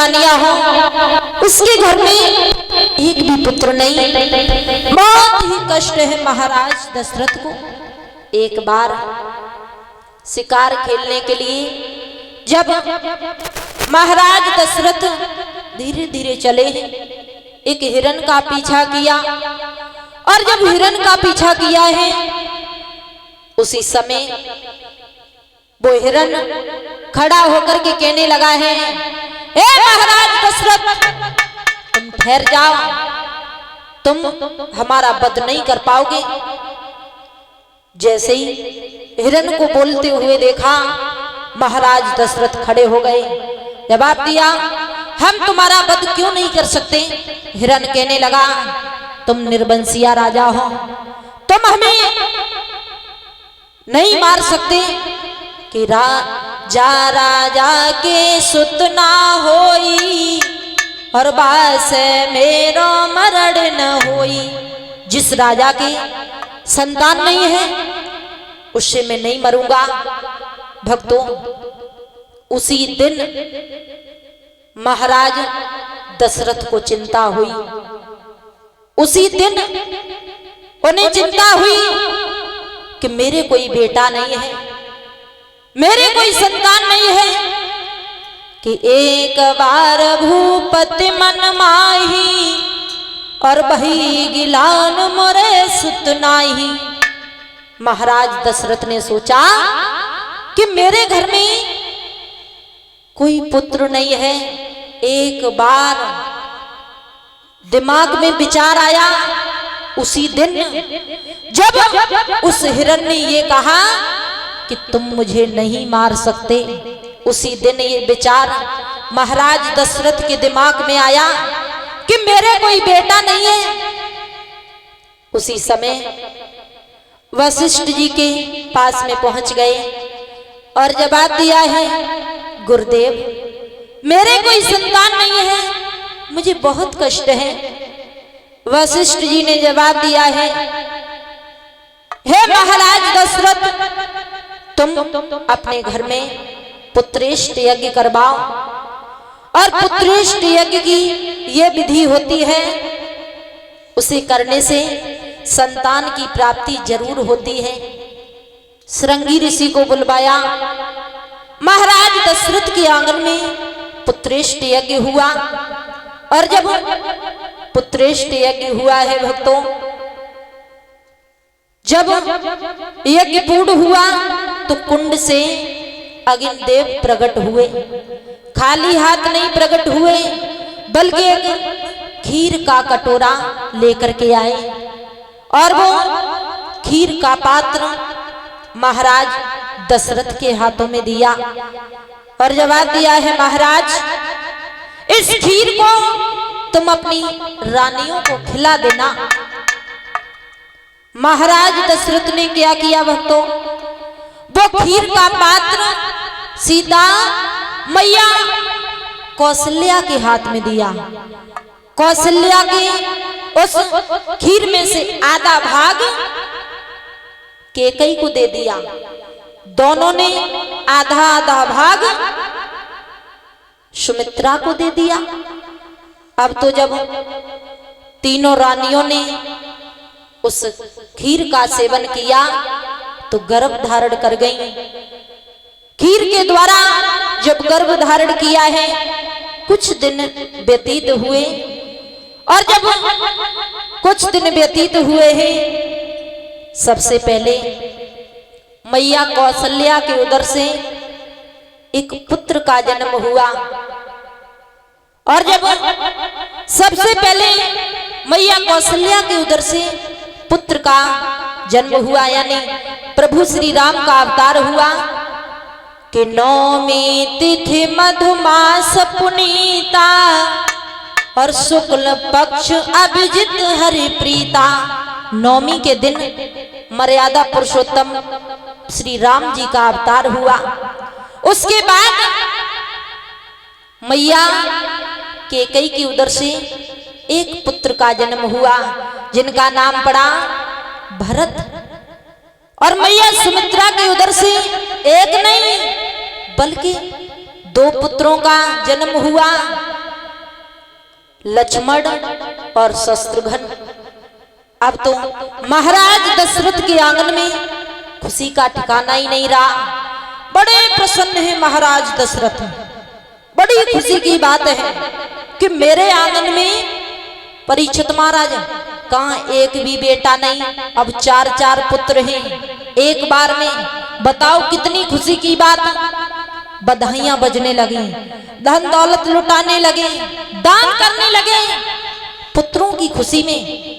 रानियां हों, उसके घर में एक भी पुत्र नहीं। बहुत ही कष्ट है महाराज दशरथ को। एक बार शिकार खेलने के लिए जब महाराज दशरथ धीरे धीरे चले, एक हिरण का पीछा किया, और जब हिरण का पीछा किया है उसी समय वो हिरण खड़ा होकर के कहने लगा है, हे महाराज दशरथ, तुम ठहर जाओ, तुम हमारा वध नहीं कर पाओगे। जैसे ही हिरण को बोलते हुए देखा, महाराज दशरथ खड़े हो गए, जवाब दिया, हम तुम्हारा वध क्यों नहीं कर सकते। हिरण कहने लगा, तुम निर्वंशिया राजा हो, तुम हमें नहीं मार सकते कि राजा के सुत ना होई और बास मेरो मरण न होई। जिस राजा के संतान नहीं है उससे मैं नहीं मरूंगा। भक्तों, उसी दिन महाराज दशरथ को चिंता हुई, उसी दिन उन्हें चिंता हुई कि मेरे कोई बेटा नहीं है, मेरे कोई संतान नहीं है, कि एक बार भूपति मन माही और बही गिलान मोरे सुत नाही। महाराज दशरथ ने सोचा कि मेरे घर में कोई पुत्र नहीं है। एक बार दिमाग में विचार आया, उसी दिन जब उस हिरण ने ये कहा कि तुम मुझे नहीं मार सकते, उसी दिन ये विचार महाराज दशरथ के दिमाग में आया कि मेरे कोई बेटा नहीं है। उसी समय वशिष्ठ जी के पास में पहुंच गए और जवाब दिया है, गुरुदेव, मेरे कोई संतान नहीं है, मुझे बहुत कष्ट है। वशिष्ठ जी ने जवाब दिया है, हे महाराज दशरथ, तुम अपने घर में पुत्रेष्ट यज्ञ करवाओ, और पुत्रेष्ट यज्ञ की ये विधि होती है, उसे करने से संतान की प्राप्ति जरूर होती है। श्रृंगी ऋषि को बुलवाया, महाराज दशरथ के आंगन में पुत्रेष्ट यज्ञ हुआ, और जब पुत्रेष्ट यज्ञ हुआ है भक्तों, जब यज्ञ पूर्ण हुआ तो कुंड से अग्नि देव प्रकट हुए। खाली हाथ नहीं प्रकट हुए, बल्कि एक खीर का कटोरा लेकर के आए, और वो खीर का पात्र महाराज दशरथ के हाथों में दिया, और जवाब दिया है, महाराज, इस खीर को तुम अपनी रानियों को खिला देना। महाराज दशरथ ने क्या किया भक्तों, वो खीर का पात्र सीता मैया कौशल्या के हाथ में दिया। कौशल्या के उस खीर में से आधा भाग कैकेयी को दे दिया, दोनों ने आधा आधा भाग सुमित्रा को दे दिया। अब तो जब तीनों रानियों ने उस खीर का सेवन किया तो गर्भ धारण कर गई। खीर के द्वारा जब गर्भ धारण किया है, कुछ दिन व्यतीत हुए, और जब कुछ दिन व्यतीत हुए हैं, सबसे पहले मैया कौशल्या के उदर से एक पुत्र का जन्म हुआ, और जब सबसे पहले मैया कौशल्या के उदर से पुत्र का जन्म हुआ, यानी प्रभु श्री राम का अवतार हुआ, कि नौमी तिथि मधुमास पुनीता और शुक्ल पक्ष अभिजित हरि प्रीता। नौमी के दिन मर्यादा पुरुषोत्तम श्री राम जी का अवतार हुआ। उसके बाद मैया कैकेयी की उदर से एक पुत्र का जन्म हुआ, जिनका नाम पड़ा भरत, और मैया सुमित्रा के उदर से एक नहीं बल्कि 2 पुत्रों का जन्म हुआ, लक्ष्मण और शत्रुघ्न। अब तो महाराज दशरथ के आंगन में खुशी का ठिकाना ही नहीं रहा। बड़े प्रसन्न है महाराज दशरथ। बड़ी खुशी की बात है कि मेरे आंगन में परीक्षित महाराज कहाँ एक भी बेटा नहीं, अब 4 पुत्र हैं एक बार में। बताओ कितनी खुशी की बात। बधाइयां बजने लगी, धन दौलत लुटाने लगे, दान करने लगे पुत्रों की खुशी में।